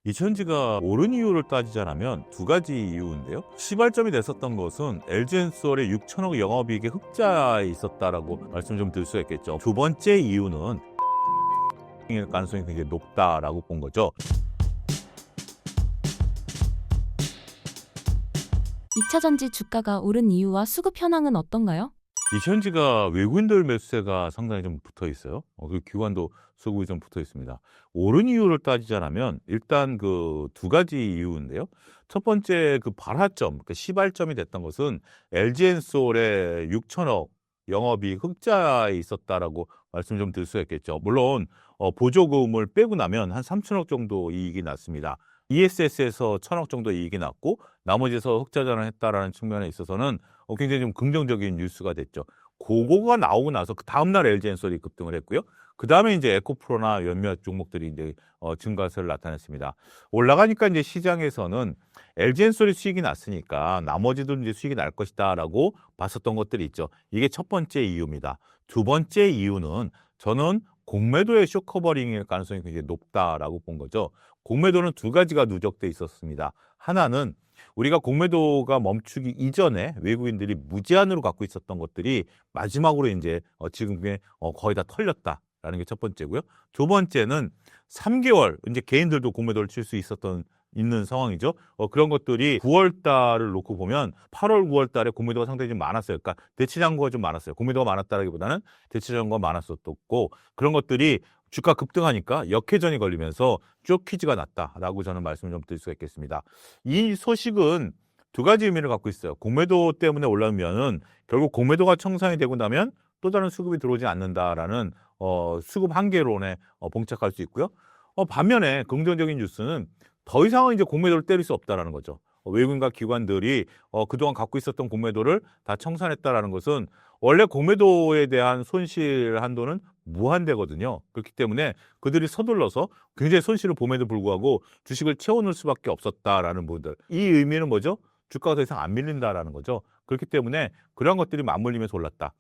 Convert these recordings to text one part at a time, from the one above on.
이천지가 오른 이유를 따지자면 두 가지 이유인데요. 시발점이 됐었던 것은 LG엔솔의 6천억 영업이익의 흑자에 있었다라고 말씀 좀 드릴 수 있겠죠. 두 번째 이유는 일 가능성이 굉장히 높다라고 본 거죠. 2차전지 주가가 오른 이유와 수급 현황은 어떤가요? 이천지가 외국인들 매수세가 상당히 좀 붙어 있어요. 그리고 기관도 수급이 좀 붙어 있습니다. 오른 이유를 따지자면 일단 그 두 가지 이유인데요. 첫 번째 그 발화점, 그 시발점이 됐던 것은 LG엔솔의 6천억 영업이익 흑자에 있었다라고 말씀 좀 드릴 수 있겠죠. 물론 보조금을 빼고 나면 한 3천억 정도 이익이 났습니다. ESS에서 1천억 정도 이익이 났고 나머지에서 흑자 전환했다라는 측면에 있어서는 굉장히 좀 긍정적인 뉴스가 됐죠. 그거가 나오고 나서 그 다음날 LG엔솔이 급등을 했고요. 그 다음에 이제 에코프로나 몇몇 종목들이 이제 증가세를 나타냈습니다. 올라가니까 이제 시장에서는 LG엔솔이 수익이 났으니까 나머지도 이제 수익이 날 것이다라고 봤었던 것들이 있죠. 이게 첫 번째 이유입니다. 두 번째 이유는 저는 공매도의 쇼커버링일 가능성이 굉장히 높다라고 본 거죠. 공매도는 두 가지가 누적돼 있었습니다. 하나는 우리가 공매도가 멈추기 이전에 외국인들이 무제한으로 갖고 있었던 것들이 마지막으로 이제 지금에 거의 다 털렸다라는 게 첫 번째고요. 두 번째는 3개월 이제 개인들도 공매도를 칠 수 있는 상황이죠. 그런 것들이 9월 달을 놓고 보면 8월, 9월 달에 공매도가 상당히 좀 많았어요. 그러니까 대체장고가 좀 많았어요. 공매도가 많았다라기보다는 대체장고가 많았었고 그런 것들이 주가 급등하니까 역회전이 걸리면서 쇼퀴즈가 났다라고 저는 말씀을 좀 드릴 수가 있겠습니다. 이 소식은 두 가지 의미를 갖고 있어요. 공매도 때문에 올라오면은 결국 공매도가 청산이 되고 나면 또 다른 수급이 들어오지 않는다라는 수급 한계론에 봉착할 수 있고요. 반면에 긍정적인 뉴스는 더 이상은 이제 공매도를 때릴 수 없다라는 거죠. 외국인과 기관들이 그동안 갖고 있었던 공매도를 다 청산했다라는 것은 원래 공매도에 대한 손실 한도는 무한대거든요. 그렇기 때문에 그들이 서둘러서 굉장히 손실을 봄에도 불구하고 주식을 채워넣을 수밖에 없었다라는 부분들. 이 의미는 뭐죠? 주가가 더 이상 안 밀린다라는 거죠. 그렇기 때문에 그런 것들이 맞물리면서 올랐다.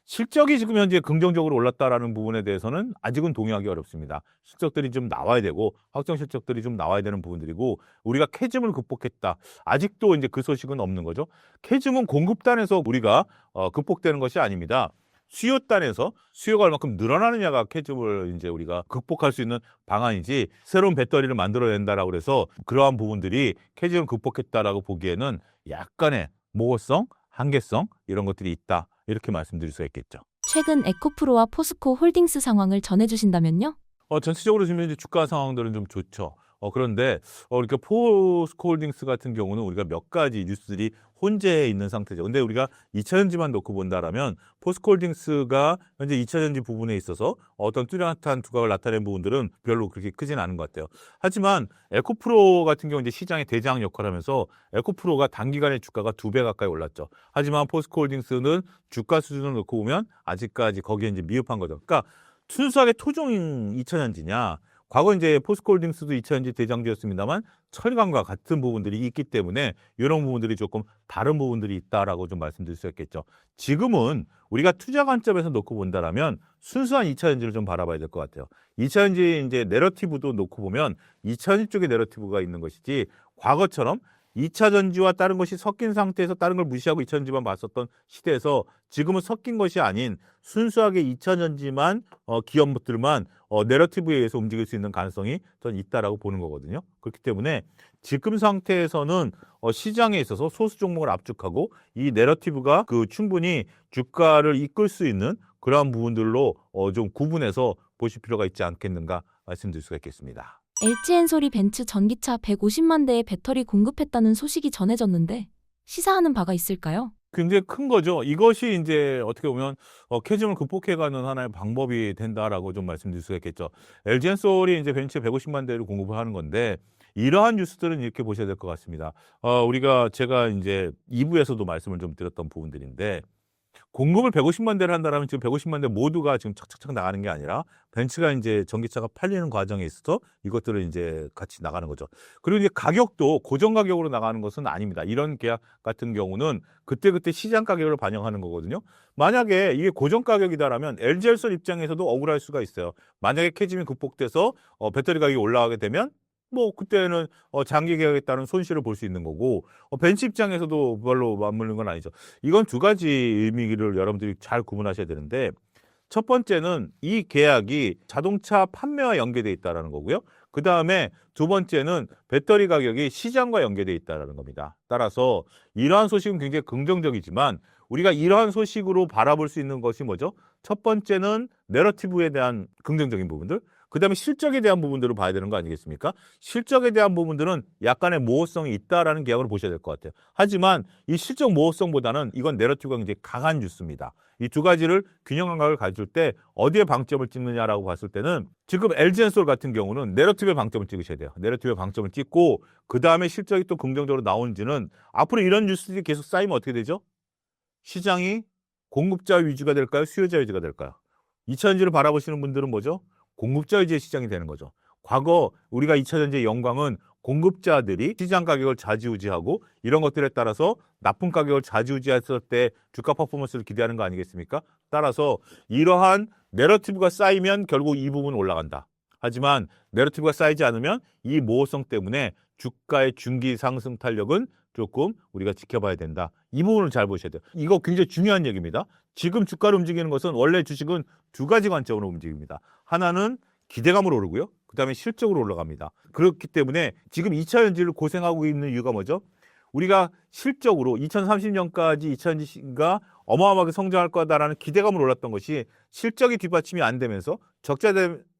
실적이 지금 현재 긍정적으로 올랐다라는 부분에 대해서는 아직은 동의하기 어렵습니다. 실적들이 좀 나와야 되고 확정 실적들이 좀 나와야 되는 부분들이고 우리가 캐즘을 극복했다. 아직도 이제 그 소식은 없는 거죠. 캐즘은 공급단에서 우리가 극복되는 것이 아닙니다. 수요단에서 수요가 얼마큼 늘어나느냐가 캐즘을 이제 우리가 극복할 수 있는 방안이지 새로운 배터리를 만들어낸다라고 해서 그러한 부분들이 캐즘을 극복했다라고 보기에는 약간의 모호성, 한계성 이런 것들이 있다. 이렇게 말씀드릴 수가 있겠죠. 최근 에코프로와 포스코 홀딩스 상황을 전해주신다면요? 전체적으로 지금 이제 주가 상황들은 좀 좋죠. 그런데 이렇게 포스코홀딩스 같은 경우는 우리가 몇 가지 뉴스들이 혼재해 있는 상태죠. 근데 우리가 2차전지만 놓고 본다라면 포스코홀딩스가 현재 2차전지 부분에 있어서 어떤 뚜렷한 두각을 나타낸 부분들은 별로 그렇게 크진 않은 것 같아요. 하지만 에코프로 같은 경우 이제 시장의 대장 역할을 하면서 에코프로가 단기간에 주가가 2배 가까이 올랐죠. 하지만 포스코홀딩스는 주가 수준을 놓고 보면 아직까지 거기에 이제 미흡한 거죠. 그러니까 순수하게 토종 2차전지냐 과거 이제 포스코홀딩스도 2차전지 대장주였습니다만 철강과 같은 부분들이 있기 때문에 이런 부분들이 조금 다른 부분들이 있다라고 좀 말씀드릴 수 있겠죠. 지금은 우리가 투자 관점에서 놓고 본다라면 순수한 2차전지를 좀 바라봐야 될 것 같아요. 2차전지 이제 내러티브도 놓고 보면 2차전지 쪽에 내러티브가 있는 것이지 과거처럼 2차 전지와 다른 것이 섞인 상태에서 다른 걸 무시하고 2차 전지만 봤었던 시대에서 지금은 섞인 것이 아닌 순수하게 2차 전지만 기업들만 내러티브에 의해서 움직일 수 있는 가능성이 전 있다라고 보는 거거든요. 그렇기 때문에 지금 상태에서는 시장에 있어서 소수 종목을 압축하고 이 내러티브가 그 충분히 주가를 이끌 수 있는 그러한 부분들로 좀 구분해서 보실 필요가 있지 않겠는가 말씀드릴 수가 있겠습니다. LG엔솔이 벤츠 전기차 150만 대의 배터리 공급했다는 소식이 전해졌는데 시사하는 바가 있을까요? 굉장히 큰 거죠. 이것이 이제 어떻게 보면 캐즘을 극복해가는 하나의 방법이 된다라고 좀 말씀드릴 수가 있겠죠. LG엔솔이 이제 벤츠 150만 대를 공급을 하는 건데 이러한 뉴스들은 이렇게 보셔야 될 것 같습니다. 제가 이제 2부에서도 말씀을 좀 드렸던 부분들인데 공급을 150만 대를 한다라면 지금 150만 대 모두가 지금 착착착 나가는 게 아니라 벤츠가 이제 전기차가 팔리는 과정에 있어서 이것들을 이제 같이 나가는 거죠. 그리고 이제 가격도 고정 가격으로 나가는 것은 아닙니다. 이런 계약 같은 경우는 그때그때 시장 가격을 반영하는 거거든요. 만약에 이게 고정 가격이다라면 LG엔솔 입장에서도 억울할 수가 있어요. 만약에 캐즘이 극복돼서 배터리 가격이 올라가게 되면 뭐 그때는 장기 계약에 따른 손실을 볼 수 있는 거고 벤치 입장에서도 별로 맞물리는 건 아니죠. 이건 두 가지 의미를 여러분들이 잘 구분하셔야 되는데 첫 번째는 이 계약이 자동차 판매와 연계돼 있다라는 거고요. 그다음에 두 번째는 배터리 가격이 시장과 연계돼 있다라는 겁니다. 따라서 이러한 소식은 굉장히 긍정적이지만 우리가 이러한 소식으로 바라볼 수 있는 것이 뭐죠? 첫 번째는 내러티브에 대한 긍정적인 부분들, 그다음에 실적에 대한 부분들을 봐야 되는 거 아니겠습니까? 실적에 대한 부분들은 약간의 모호성이 있다라는 계약으로 보셔야 될 것 같아요. 하지만 이 실적 모호성보다는 이건 내러티브가 굉장히 강한 뉴스입니다. 이 두 가지를 균형 감각을 가질 때 어디에 방점을 찍느냐라고 봤을 때는 지금 LG엔솔 같은 경우는 내러티브에 방점을 찍으셔야 돼요. 내러티브에 방점을 찍고 그다음에 실적이 또 긍정적으로 나오는지는 앞으로 이런 뉴스들이 계속 쌓이면 어떻게 되죠? 시장이 공급자 위주가 될까요? 수요자 위주가 될까요? 2차전지를 바라보시는 분들은 뭐죠? 공급자 위주의 시장이 되는 거죠. 과거 우리가 2차전지의 영광은 공급자들이 시장 가격을 좌지우지하고 이런 것들에 따라서 나쁜 가격을 좌지우지했을 때 주가 퍼포먼스를 기대하는 거 아니겠습니까? 따라서 이러한 내러티브가 쌓이면 결국 이 부분은 올라간다. 하지만 내러티브가 쌓이지 않으면 이 모호성 때문에 주가의 중기 상승 탄력은 조금 우리가 지켜봐야 된다. 이 부분을 잘 보셔야 돼요. 이거 굉장히 중요한 얘기입니다. 지금 주가를 움직이는 것은 원래 주식은 두 가지 관점으로 움직입니다. 하나는 기대감으로 오르고요. 그다음에 실적으로 올라갑니다. 그렇기 때문에 지금 2차 전지를 고생하고 있는 이유가 뭐죠? 우리가 실적으로 2030년까지 2차 전지가 어마어마하게 성장할 거다라는 기대감으로 올랐던 것이 실적이 뒷받침이 안 되면서 적자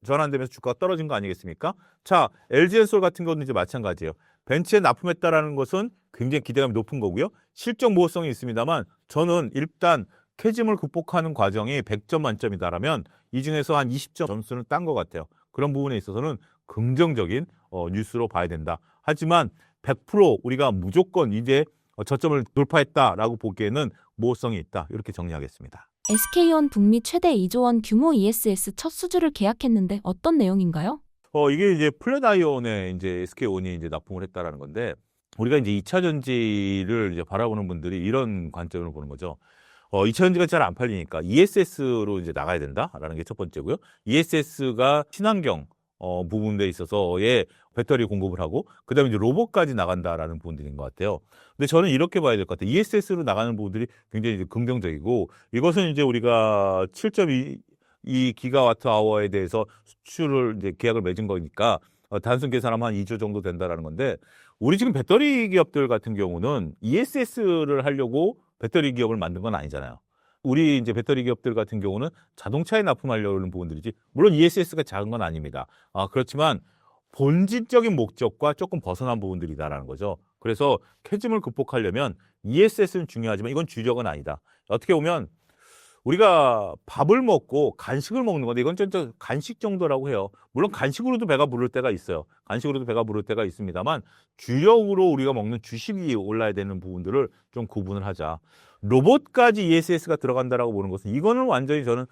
전환되면서 주가가 떨어진 거 아니겠습니까? 자, LG엔솔 같은 경우는 이제 마찬가지예요. 벤치에 납품했다라는 것은 굉장히 기대감이 높은 거고요. 실적 모호성이 있습니다만 저는 일단 캐즘을 극복하는 과정이 100점 만점이다라면 이 중에서 한 20점 점수는 딴 것 같아요. 그런 부분에 있어서는 긍정적인 뉴스로 봐야 된다. 하지만 100% 우리가 무조건 이제 저점을 돌파했다라고 보기에는 모호성이 있다. 이렇게 정리하겠습니다. SK온 북미 최대 2조 원 규모 ESS 첫 수주를 계약했는데 어떤 내용인가요? 이게 이제 플랫아이온에 이제 SK온이 이제 납품을 했다라는 건데 우리가 이제 2차 전지를 이제 바라보는 분들이 이런 관점으로 보는 거죠. 2차 전지가 잘 안 팔리니까 ESS로 이제 나가야 된다라는 게 첫 번째고요. ESS가 친환경 부분에 있어서의 배터리 공급을 하고 그다음에 이제 로봇까지 나간다라는 부분들인 것 같아요. 근데 저는 이렇게 봐야 될 것 같아요. ESS로 나가는 부분들이 굉장히 이제 긍정적이고 이것은 이제 우리가 7.2 기가와트 아워에 대해서 수출을 이제 계약을 맺은 거니까 단순 계산하면 한 2조 정도 된다라는 건데 우리 지금 배터리 기업들 같은 경우는 ESS를 하려고 배터리 기업을 만든 건 아니잖아요. 우리 이제 배터리 기업들 같은 경우는 자동차에 납품하려는 부분들이지 물론 ESS가 작은 건 아닙니다. 그렇지만 본질적인 목적과 조금 벗어난 부분들이다라는 거죠. 그래서 캐즘을 극복하려면 ESS는 중요하지만 이건 주력은 아니다. 어떻게 보면 우리가 밥을 먹고 간식을 먹는 건데 이건 진짜 간식 정도라고 해요. 물론 간식으로도 배가 부를 때가 있어요. 간식으로도 배가 부를 때가 있습니다만 주력으로 우리가 먹는 주식이 올라야 되는 부분들을 좀 구분을 하자. 로봇까지 ESS가 들어간다라고 보는 것은 이거는 완전히 저는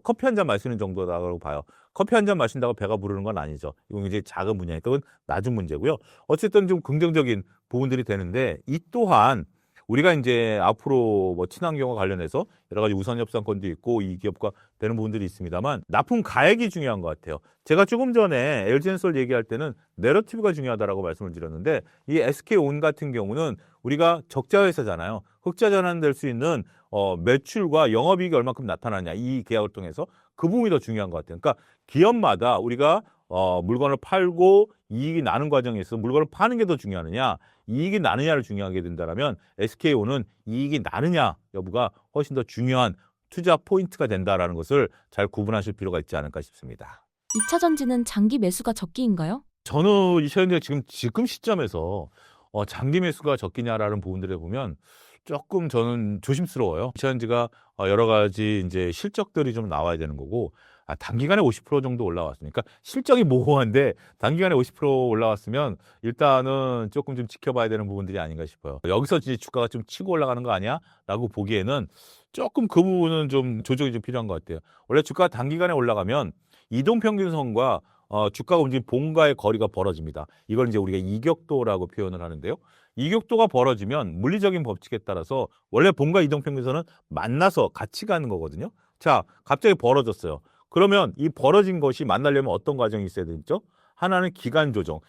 커피 한 잔 마시는 정도라고 봐요. 커피 한 잔 마신다고 배가 부르는 건 아니죠. 이건 굉장히 작은 분야니까 그건 낮은 문제고요. 어쨌든 좀 긍정적인 부분들이 되는데 이 또한 우리가 이제 앞으로 뭐 친환경과 관련해서 여러 가지 우선 협상권도 있고 이 기업과 되는 부분들이 있습니다만 납품 가액이 중요한 것 같아요. 제가 조금 전에 LG엔솔 얘기할 때는 내러티브가 중요하다라고 말씀을 드렸는데 이 SK온 같은 경우는 우리가 적자 회사잖아요. 흑자 전환될 수 있는 매출과 영업이익이 얼마큼 나타나냐 이 계약을 통해서 그 부분이 더 중요한 것 같아요. 그러니까 기업마다 우리가 물건을 팔고 이익이 나는 과정에 있어서 물건을 파는 게 더 중요하느냐 이익이 나느냐를 중요하게 된다면 SK온은 이익이 나느냐 여부가 훨씬 더 중요한 투자 포인트가 된다라는 것을 잘 구분하실 필요가 있지 않을까 싶습니다. 2차 전지는 장기 매수가 적기인가요? 저는 이 시점에 지금 시점에서 장기 매수가 적기냐라는 부분들에 보면 조금 저는 조심스러워요. 2차 전지가 여러 가지 이제 실적들이 좀 나와야 되는 거고 단기간에 50% 정도 올라왔으니까 실적이 모호한데 단기간에 50% 올라왔으면 일단은 조금 좀 지켜봐야 되는 부분들이 아닌가 싶어요. 여기서 이제 주가가 좀 치고 올라가는 거 아니야? 라고 보기에는 조금 그 부분은 좀 조정이 좀 필요한 것 같아요. 원래 주가가 단기간에 올라가면 이동평균선과 주가가 움직인 봉가의 거리가 벌어집니다. 이걸 이제 우리가 이격도라고 표현을 하는데요. 이격도가 벌어지면 물리적인 법칙에 따라서 원래 봉가 이동평균선은 만나서 같이 가는 거거든요. 자, 갑자기 벌어졌어요. 그러면 이 벌어진 것이 만나려면 어떤 과정이 있어야 되죠? 하나는 기간 조정.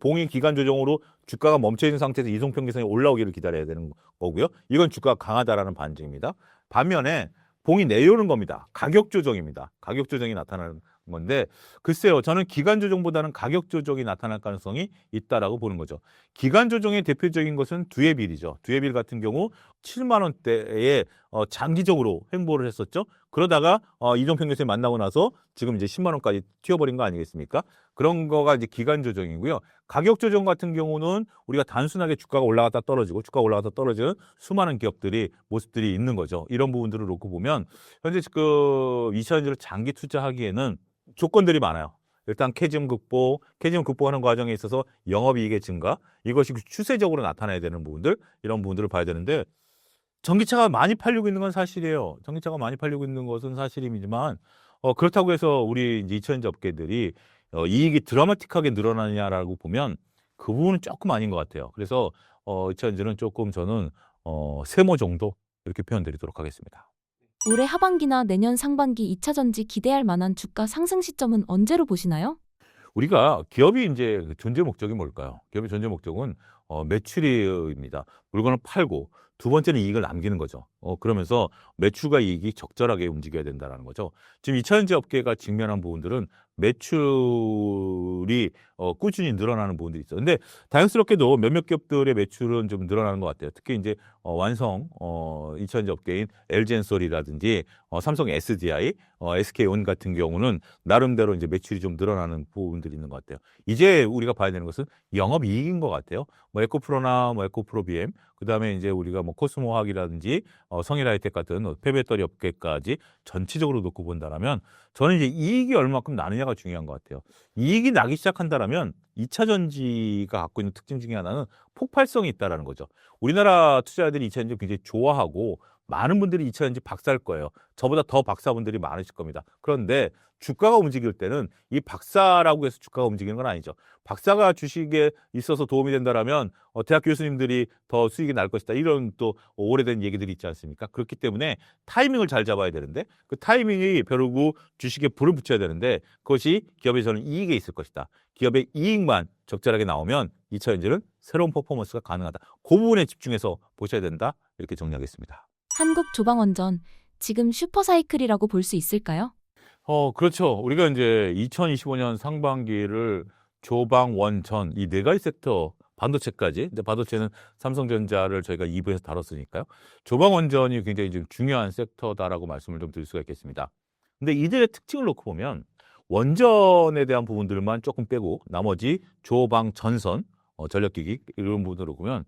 봉이 기간 조정으로 주가가 멈춰 있는 상태에서 이동평균선이 올라오기를 기다려야 되는 거고요. 이건 주가가 강하다라는 반증입니다. 반면에 봉이 내려오는 겁니다. 가격 조정입니다. 가격 조정이 나타나는 건데 글쎄요. 저는 기간 조정보다는 가격 조정이 나타날 가능성이 있다라고 보는 거죠. 기간 조정의 대표적인 것은 두에빌이죠. 두에빌 같은 경우 7만 원대에 장기적으로 횡보를 했었죠. 그러다가 이동평균선이 만나고 나서 지금 이제 10만 원까지 튀어버린 거 아니겠습니까? 그런 거가 이제 기간 조정이고요. 가격 조정 같은 경우는 우리가 단순하게 주가가 올라갔다 떨어지고 주가가 올라갔다 떨어지는 수많은 기업들이 모습들이 있는 거죠. 이런 부분들을 놓고 보면 현재 그 2차전지를 장기 투자하기에는 조건들이 많아요. 일단 캐즘 극복하는 과정에 있어서 영업이익의 증가, 이것이 추세적으로 나타나야 되는 부분들, 이런 부분들을 봐야 되는데 전기차가 많이 팔리고 있는 건 사실이에요. 전기차가 많이 팔리고 있는 것은 사실이지만 그렇다고 해서 우리 이제 2차전지 업계들이 이익이 드라마틱하게 늘어나냐라고 보면 그 부분은 조금 아닌 것 같아요. 그래서 2차전지는 조금 저는 세모 정도 이렇게 표현드리도록 하겠습니다. 올해 하반기나 내년 상반기 2차 전지 기대할 만한 주가 상승 시점은 언제로 보시나요? 우리가 기업이 이제 존재 목적이 뭘까요? 기업의 존재 목적은 매출입니다. 물건을 팔고 두 번째는 이익을 남기는 거죠. 그러면서 매출과 이익이 적절하게 움직여야 된다는 거죠. 지금 2차전지 업계가 직면한 부분들은 매출이 꾸준히 늘어나는 부분들이 있어요. 근데 다행스럽게도 몇몇 기업들의 매출은 좀 늘어나는 것 같아요. 특히 이제 완성 2차전지 업계인 LG엔솔이라든지 삼성 SDI, SK온 같은 경우는 나름대로 이제 매출이 좀 늘어나는 부분들이 있는 것 같아요. 이제 우리가 봐야 되는 것은 영업이익인 것 같아요. 뭐 에코프로나 뭐 에코프로 BM, 그다음에 이제 우리가 뭐 코스모화학이라든지 성일하이텍 같은 폐배터리 업계까지 전체적으로 놓고 본다라면 저는 이제 이익이 얼마큼 나느냐가 중요한 것 같아요. 이익이 나기 시작한다라면 2차 전지가 갖고 있는 특징 중에 하나는 폭발성이 있다라는 거죠. 우리나라 투자자들이 2차 전지 굉장히 좋아하고 많은 분들이 2차 전지 박사일 거예요. 저보다 더 박사분들이 많으실 겁니다. 그런데 주가가 움직일 때는 이 박사라고 해서 주가가 움직이는 건 아니죠. 박사가 주식에 있어서 도움이 된다라면 대학 교수님들이 더 수익이 날 것이다. 이런 또 오래된 얘기들이 있지 않습니까? 그렇기 때문에 타이밍을 잘 잡아야 되는데 그 타이밍이 벼르고 주식에 불을 붙여야 되는데 그것이 기업에서는 이익에 있을 것이다. 기업의 이익만 적절하게 나오면 2차 전지는 새로운 퍼포먼스가 가능하다. 그 부분에 집중해서 보셔야 된다. 이렇게 정리하겠습니다. 한국 조방원전, 지금 슈퍼사이클이라고 볼 수 있을까요? 그렇죠. 우리가 이제 2025년 상반기를 조방, 원전 이 네 가지 섹터, 반도체까지. 근데 반도체는 삼성전자를 저희가 2부에서 다뤘으니까요. 조방 원전이 굉장히 좀 중요한 섹터다라고 말씀을 좀 드릴 수가 있겠습니다. 근데 이들의 특징을 놓고 보면 원전에 대한 부분들만 조금 빼고 나머지 조방, 전선, 전력기기 이런 부분들을 보면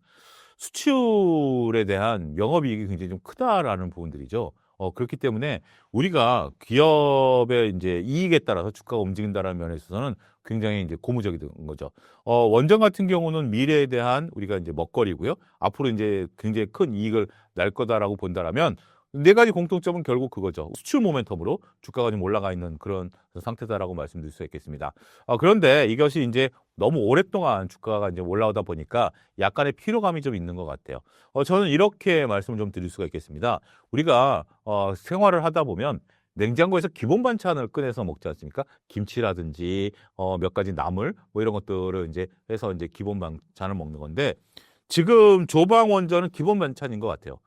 수출에 대한 영업이익이 굉장히 좀 크다라는 부분들이죠. 그렇기 때문에 우리가 기업의 이제 이익에 따라서 주가가 움직인다는 면에 있어서는 굉장히 이제 고무적인 거죠. 원전 같은 경우는 미래에 대한 우리가 이제 먹거리고요. 앞으로 이제 굉장히 큰 이익을 날 거다라고 본다라면 네 가지 공통점은 결국 그거죠. 수출 모멘텀으로 주가가 좀 올라가 있는 그런 상태다라고 말씀드릴 수 있겠습니다. 그런데 이것이 이제 너무 오랫동안 주가가 이제 올라오다 보니까 약간의 피로감이 좀 있는 것 같아요. 저는 이렇게 말씀을 좀 드릴 수가 있겠습니다. 우리가 생활을 하다 보면 냉장고에서 기본 반찬을 꺼내서 먹지 않습니까? 김치라든지 몇 가지 나물 뭐 이런 것들을 이제 해서 이제 기본 반찬을 먹는 건데 지금 조방 원전은 기본 반찬인 것 같아요.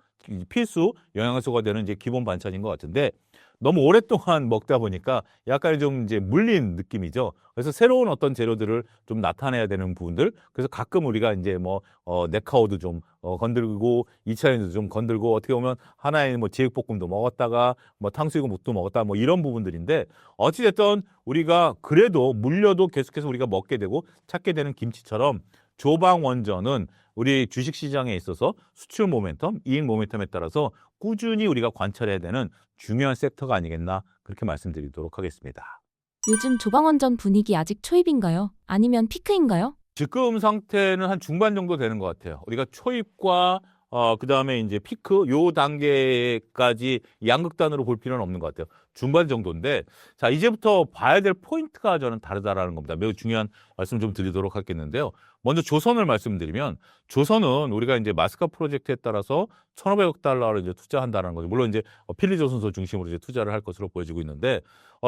필수 영양소가 되는 이제 기본 반찬인 것 같은데 너무 오랫동안 먹다 보니까 약간 좀 이제 물린 느낌이죠. 그래서 새로운 어떤 재료들을 좀 나타내야 되는 부분들. 그래서 가끔 우리가 이제 뭐 네카오도 좀 건들고 2차전지도 좀 건들고 어떻게 보면 하나의 뭐 제육볶음도 먹었다가 뭐 탕수육도 먹었다 뭐 이런 부분들인데 어찌됐든 우리가 그래도 물려도 계속해서 우리가 먹게 되고 찾게 되는 김치처럼 조방 원전은 우리 주식시장에 있어서 수출 모멘텀, 이익 모멘텀에 따라서 꾸준히 우리가 관찰해야 되는 중요한 섹터가 아니겠나 그렇게 말씀드리도록 하겠습니다. 요즘 조방원전 분위기 아직 초입인가요? 아니면 피크인가요? 지금 상태는 한 중반 정도 되는 것 같아요. 우리가 초입과 그다음에 이제 피크 요 단계까지 양극단으로 볼 필요는 없는 것 같아요. 중반 정도인데 자 이제부터 봐야 될 포인트가 저는 다르다라는 겁니다. 매우 중요한 말씀 좀 드리도록 하겠는데요. 먼저 조선을 말씀드리면 조선은 우리가 이제 마스카 프로젝트에 따라서 1,500억 달러를 이제 투자한다는 거죠. 물론 이제 필리조선소 중심으로 이제 투자를 할 것으로 보여지고 있는데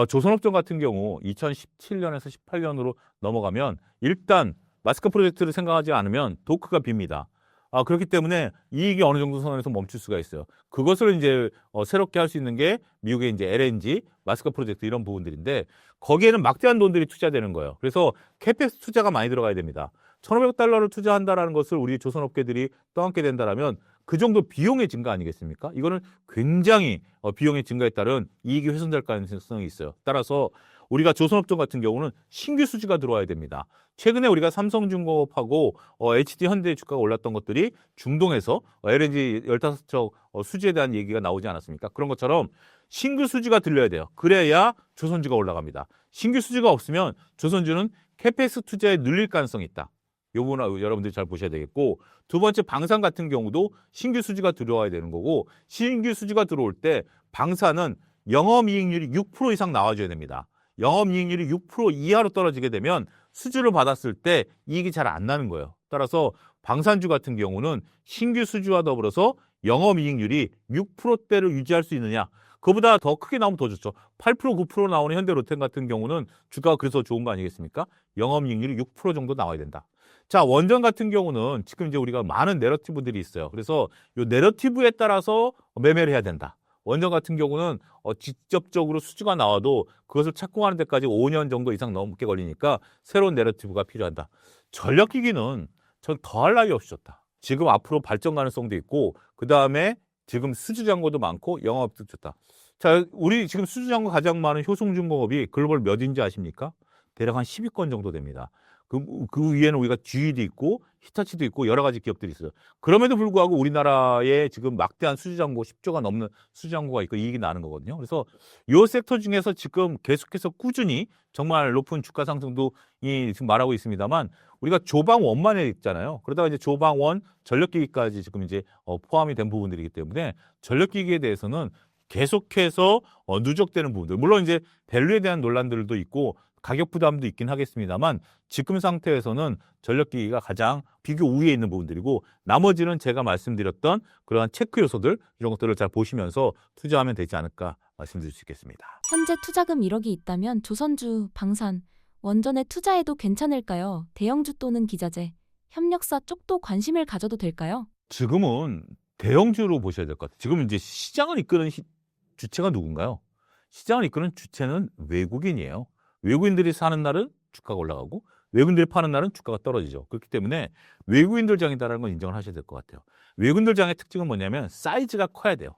조선업종 같은 경우 2017년에서 18년으로 넘어가면 일단 마스카 프로젝트를 생각하지 않으면 도크가 빕니다. 그렇기 때문에 이익이 어느 정도 선에서 멈출 수가 있어요. 그것을 이제 새롭게 할 수 있는 게 미국의 이제 LNG, 마스카 프로젝트 이런 부분들인데 거기에는 막대한 돈들이 투자되는 거예요. 그래서 캐펙스 투자가 많이 들어가야 됩니다. 1,500억 달러를 투자한다라는 것을 우리 조선업계들이 떠안게 된다라면 그 정도 비용의 증가 아니겠습니까? 이거는 굉장히 비용의 증가에 따른 이익이 훼손될 가능성이 있어요. 따라서 우리가 조선업종 같은 경우는 신규 수주가 들어와야 됩니다. 최근에 우리가 삼성중공업하고 HD 현대 주가가 올랐던 것들이 중동에서 LNG 15척 수주에 대한 얘기가 나오지 않았습니까? 그런 것처럼 신규 수주가 들려야 돼요. 그래야 조선주가 올라갑니다. 신규 수주가 없으면 조선주는 캐펙스 투자에 눌릴 가능성이 있다. 이 부분은 여러분들이 잘 보셔야 되겠고 두 번째 방산 같은 경우도 신규 수주가 들어와야 되는 거고 신규 수주가 들어올 때 방산은 영업이익률이 6% 이상 나와줘야 됩니다. 영업이익률이 6% 이하로 떨어지게 되면 수주를 받았을 때 이익이 잘 안 나는 거예요. 따라서 방산주 같은 경우는 신규 수주와 더불어서 영업이익률이 6%대를 유지할 수 있느냐. 그보다 더 크게 나오면 더 좋죠. 8% 9% 나오는 현대로템 같은 경우는 주가가 그래서 좋은 거 아니겠습니까? 영업이익률이 6% 정도 나와야 된다. 자, 원전 같은 경우는 지금 이제 우리가 많은 내러티브들이 있어요. 그래서 이 내러티브에 따라서 매매를 해야 된다. 원전 같은 경우는 직접적으로 수주가 나와도 그것을 착공하는 데까지 5년 정도 이상 넘게 걸리니까 새로운 내러티브가 필요하다. 전력기기는 전 더할 나위 없이 좋다. 지금 앞으로 발전 가능성도 있고 그다음에 지금 수주 잔고도 많고 영업도 좋다. 자, 우리 지금 수주 잔고 가장 많은 효성중공업이 글로벌 몇인지 아십니까? 대략 한 10위권 정도 됩니다. 그 위에는 우리가 GE도 있고 히타치도 있고 여러 가지 기업들이 있어요. 그럼에도 불구하고 우리나라에 지금 막대한 수주잔고 10조가 넘는 수주잔고가 있고 이익이 나는 거거든요. 그래서 이 섹터 중에서 지금 계속해서 꾸준히 정말 높은 주가 상승도 지금 말하고 있습니다만 우리가 조방원만 있잖아요. 그러다가 이제 조방원 전력기기까지 지금 이제 포함이 된 부분들이기 때문에 전력기기에 대해서는 계속해서 누적되는 부분들. 물론 이제 밸류에 대한 논란들도 있고 가격 부담도 있긴 하겠습니다만 지금 상태에서는 전력기기가 가장 비교 우위에 있는 부분들이고 나머지는 제가 말씀드렸던 그러한 체크 요소들 이런 것들을 잘 보시면서 투자하면 되지 않을까 말씀드릴 수 있겠습니다. 현재 투자금 1억이 있다면 조선주, 방산, 원전에 투자해도 괜찮을까요? 대형주 또는 기자재, 협력사 쪽도 관심을 가져도 될까요? 지금은 대형주로 보셔야 될 것 같아요. 지금 이제 시장을 이끄는 주체가 누군가요? 시장을 이끄는 주체는 외국인이에요. 외국인들이 사는 날은 주가가 올라가고 외국인들이 파는 날은 주가가 떨어지죠. 그렇기 때문에 외국인들 장이다라는 건 인정을 하셔야 될 것 같아요. 외국인들 장의 특징은 뭐냐면 사이즈가 커야 돼요.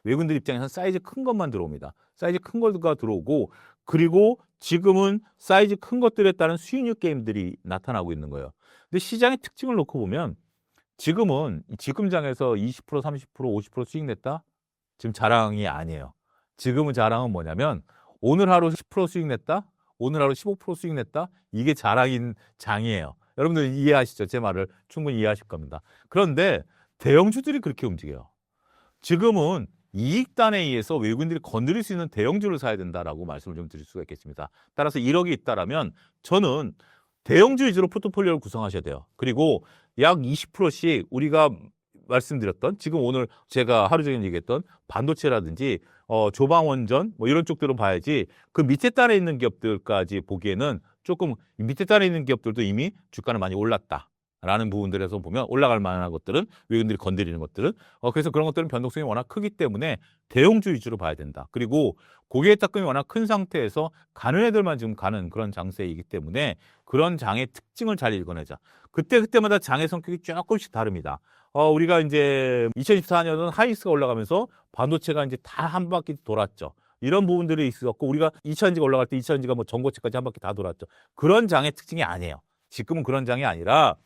외국인들 입장에서는 사이즈 큰 것만 들어옵니다. 사이즈 큰 것가 들어오고 그리고 지금은 사이즈 큰 것들에 따른 수익률 게임들이 나타나고 있는 거예요. 근데 시장의 특징을 놓고 보면 지금은 지금 장에서 20%, 30%, 50% 수익 냈다? 지금 자랑이 아니에요. 지금은 자랑은 뭐냐면 오늘 하루 10% 수익 냈다? 오늘 하루 15% 수익 냈다? 이게 자랑인 장이에요. 여러분들 이해하시죠? 제 말을 충분히 이해하실 겁니다. 그런데 대형주들이 그렇게 움직여요. 지금은 이익단에 의해서 외국인들이 건드릴 수 있는 대형주를 사야 된다라고 말씀을 좀 드릴 수가 있겠습니다. 따라서 1억이 있다라면 저는 대형주 위주로 포트폴리오를 구성하셔야 돼요. 그리고 약 20%씩 우리가 말씀드렸던 지금 오늘 제가 하루 종일 얘기했던 반도체라든지 조방원전 뭐 이런 쪽들은 봐야지 그 밑에 단에 있는 기업들까지 보기에는 조금 밑에 단에 있는 기업들도 이미 주가는 많이 올랐다라는 부분들에서 보면 올라갈 만한 것들은 외국인들이 건드리는 것들은 그래서 그런 것들은 변동성이 워낙 크기 때문에 대형주 위주로 봐야 된다. 그리고 고객의 탁금이 워낙 큰 상태에서 가는 애들만 지금 가는 그런 장세이기 때문에 그런 장의 특징을 잘 읽어내자. 그때마다 장의 성격이 조금씩 다릅니다. 우리가 이제 2014년은 하이닉스가 올라가면서 반도체가 이제 다 한 바퀴 돌았죠. 이런 부분들이 있었고 우리가 2차전지가 올라갈 때 2차전지가 뭐 전고체까지 한 바퀴 다 돌았죠. 그런 장의 특징이 아니에요. 지금은 그런 장이 아니라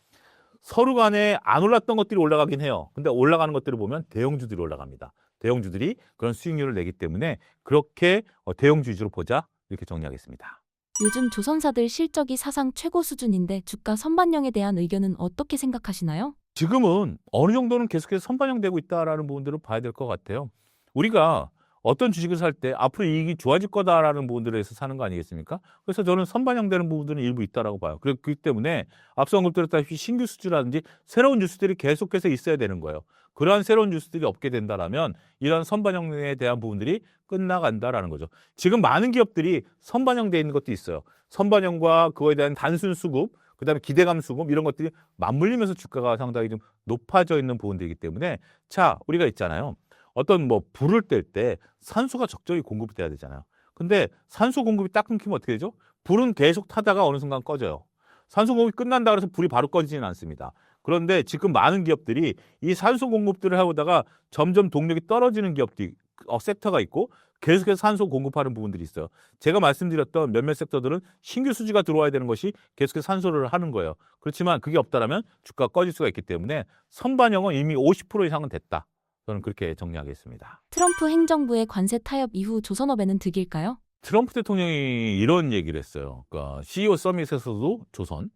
서로 간에 안 올랐던 것들이 올라가긴 해요. 근데 올라가는 것들을 보면 대형주들이 올라갑니다. 대형주들이 그런 수익률을 내기 때문에 그렇게 대형주 위주로 보자 이렇게 정리하겠습니다. 요즘 조선사들 실적이 사상 최고 수준인데 주가 선반영에 대한 의견은 어떻게 생각하시나요? 지금은 어느 정도는 계속해서 선반영되고 있다라는 부분들을 봐야 될 것 같아요. 우리가 어떤 주식을 살 때 앞으로 이익이 좋아질 거다라는 부분들에 대해서 사는 거 아니겠습니까? 그래서 저는 선반영되는 부분들은 일부 있다라고 봐요. 그렇기 때문에 앞서 언급드렸다시피 신규 수주라든지 새로운 뉴스들이 계속해서 있어야 되는 거예요. 그러한 새로운 뉴스들이 없게 된다라면 이런 선반영에 대한 부분들이 끝나간다라는 거죠. 지금 많은 기업들이 선반영되어 있는 것도 있어요. 선반영과 그거에 대한 단순 수급, 그다음에 기대감 수급 이런 것들이 맞물리면서 주가가 상당히 좀 높아져 있는 부분들이기 때문에 자, 우리가 있잖아요. 어떤 뭐 불을 뗄 때 산소가 적절히 공급이 돼야 되잖아요. 근데 산소 공급이 딱 끊기면 어떻게 되죠? 불은 계속 타다가 어느 순간 꺼져요. 산소 공급이 끝난다 그래서 불이 바로 꺼지지는 않습니다. 그런데 지금 많은 기업들이 이 산소 공급들을 해오다가 점점 동력이 떨어지는 기업들이 섹터가 있고 계속해서 산소 공급하는 부분들이 있어요. 제가 말씀드렸던 몇몇 섹터들은 신규 수지가 들어와야 되는 것이 계속해서 산소를 하는 거예요. 그렇지만 그게 없다라면 주가가 꺼질 수가 있기 때문에 선반영은 이미 50% 이상은 됐다. 저는 그렇게 정리하겠습니다. 트럼프 행정부의 관세 타협 이후 조선업에는 득일까요? 트럼프 대통령이 이런 얘기를 했어요. 그러니까 CEO 서밋에서도 조선,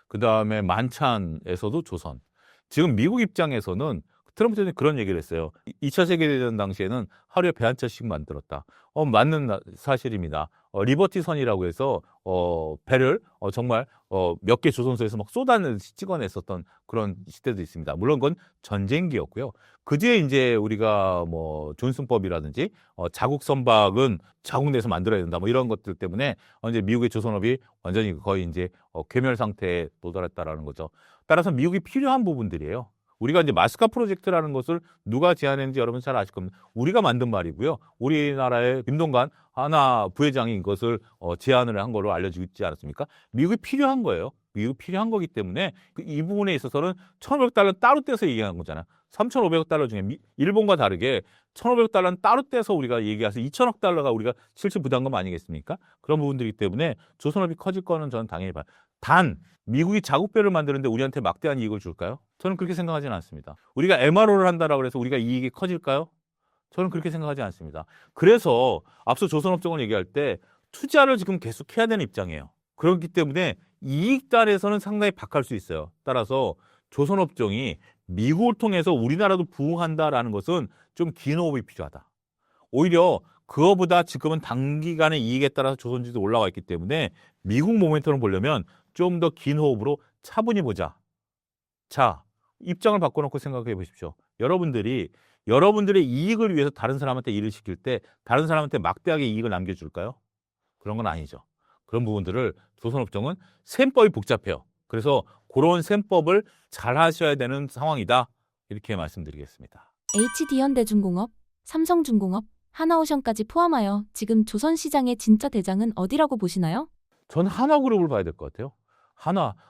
그다음에 만찬에서도 조선. 지금 미국 입장에서는 트럼프 대통령이 그런 얘기를 했어요. 2차 세계대전 당시에는 하루에 배 한 차씩 만들었다. 맞는 사실입니다. 리버티 선이라고 해서 배를 정말 몇 개 조선소에서 막 쏟아내듯이 찍어냈었던 그런 시대도 있습니다. 물론 그건 전쟁기였고요. 그 뒤에 이제 우리가 뭐 존슨법이라든지 자국 선박은 자국 내에서 만들어야 된다. 뭐 이런 것들 때문에 이제 미국의 조선업이 완전히 거의 이제 괴멸 상태에 도달했다라는 거죠. 따라서 미국이 필요한 부분들이에요. 우리가 이제 마스카 프로젝트라는 것을 누가 제안했는지 여러분 잘 아실 겁니다. 우리가 만든 말이고요. 우리나라의 김동관 하나 부회장이 이것을 제안을 한 걸로 알려지고 있지 않았습니까? 미국이 필요한 거예요. 미국이 필요한 거기 때문에 이 부분에 있어서는 1,500달러 따로 떼서 얘기한 거잖아요. 3,500억 달러 중에 일본과 다르게 1,500억 달러는 따로 떼서 우리가 얘기해서 2,000억 달러가 우리가 실질 부담금 아니겠습니까? 그런 부분들이기 때문에 조선업이 커질 거는 저는 당연히 봐요. 단 미국이 자국배를 만드는데 우리한테 막대한 이익을 줄까요? 저는 그렇게 생각하지는 않습니다. 우리가 MRO를 한다라고 해서 우리가 이익이 커질까요? 저는 그렇게 생각하지 않습니다. 그래서 앞서 조선업종을 얘기할 때 투자를 지금 계속 해야 되는 입장이에요. 그렇기 때문에 이익단에서는 상당히 박할 수 있어요. 따라서 조선업종이 미국을 통해서 우리나라도 부흥한다라는 것은 좀 긴 호흡이 필요하다. 오히려 그거보다 지금은 단기간의 이익에 따라서 조선주도 올라와 있기 때문에 미국 모멘텀을 보려면 좀 더 긴 호흡으로 차분히 보자. 자, 입장을 바꿔놓고 생각해 보십시오. 여러분들의 이익을 위해서 다른 사람한테 일을 시킬 때 다른 사람한테 막대하게 이익을 남겨줄까요? 그런 건 아니죠. 그런 부분들을 조선업종은 셈법이 복잡해요. 그래서 그런 셈법을 잘 하셔야 되는 상황이다. 이렇게 말씀드리겠습니다. HD현대중공업, 삼성중공업, 하나오션까지 포함하여 지금 조선시장의 진짜 대장은 어디라고 보시나요? 저는 하나그룹을 봐야 될 것 같아요.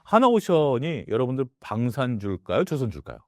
하나오션이 여러분들 방산줄까요? 조선줄까요?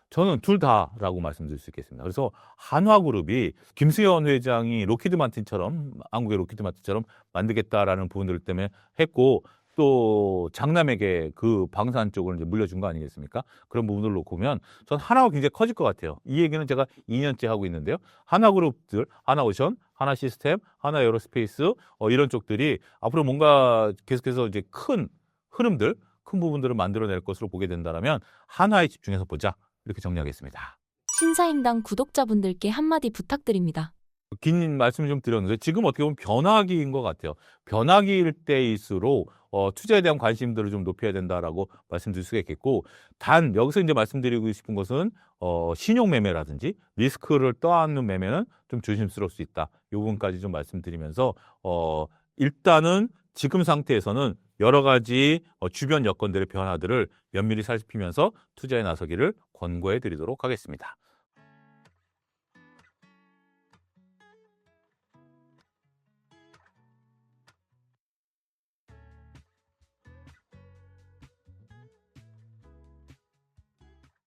저는 둘 다라고 말씀드릴 수 있겠습니다. 그래서 한화그룹이 김수현 회장이 로키드 마틴처럼 한국의 로키드 마틴처럼 만들겠다라는 부분들 때문에 했고 또 장남에게 그 방산 쪽을 이제 물려준 거 아니겠습니까? 그런 부분을 놓고 보면 전 하나가 굉장히 커질 것 같아요. 이 얘기는 제가 2년째 하고 있는데요. 하나그룹들, 하나오션, 하나시스템, 하나에어로스페이스 이런 쪽들이 앞으로 뭔가 계속해서 이제 큰 흐름들, 큰 부분들을 만들어낼 것으로 보게 된다면 하나에 집중해서 보자. 이렇게 정리하겠습니다. 신사임당 구독자분들께 한마디 부탁드립니다. 긴 말씀 좀 드렸는데 지금 어떻게 보면 변화기인 것 같아요. 변화기일 때일수록 투자에 대한 관심들을 좀 높여야 된다라고 말씀드릴 수가 있겠고 단 여기서 이제 말씀드리고 싶은 것은 신용 매매라든지 리스크를 떠안는 매매는 좀 조심스러울 수 있다. 이 부분까지 좀 말씀드리면서 일단은 지금 상태에서는 여러 가지 주변 여건들의 변화들을 면밀히 살피면서 투자에 나서기를 권고해 드리도록 하겠습니다.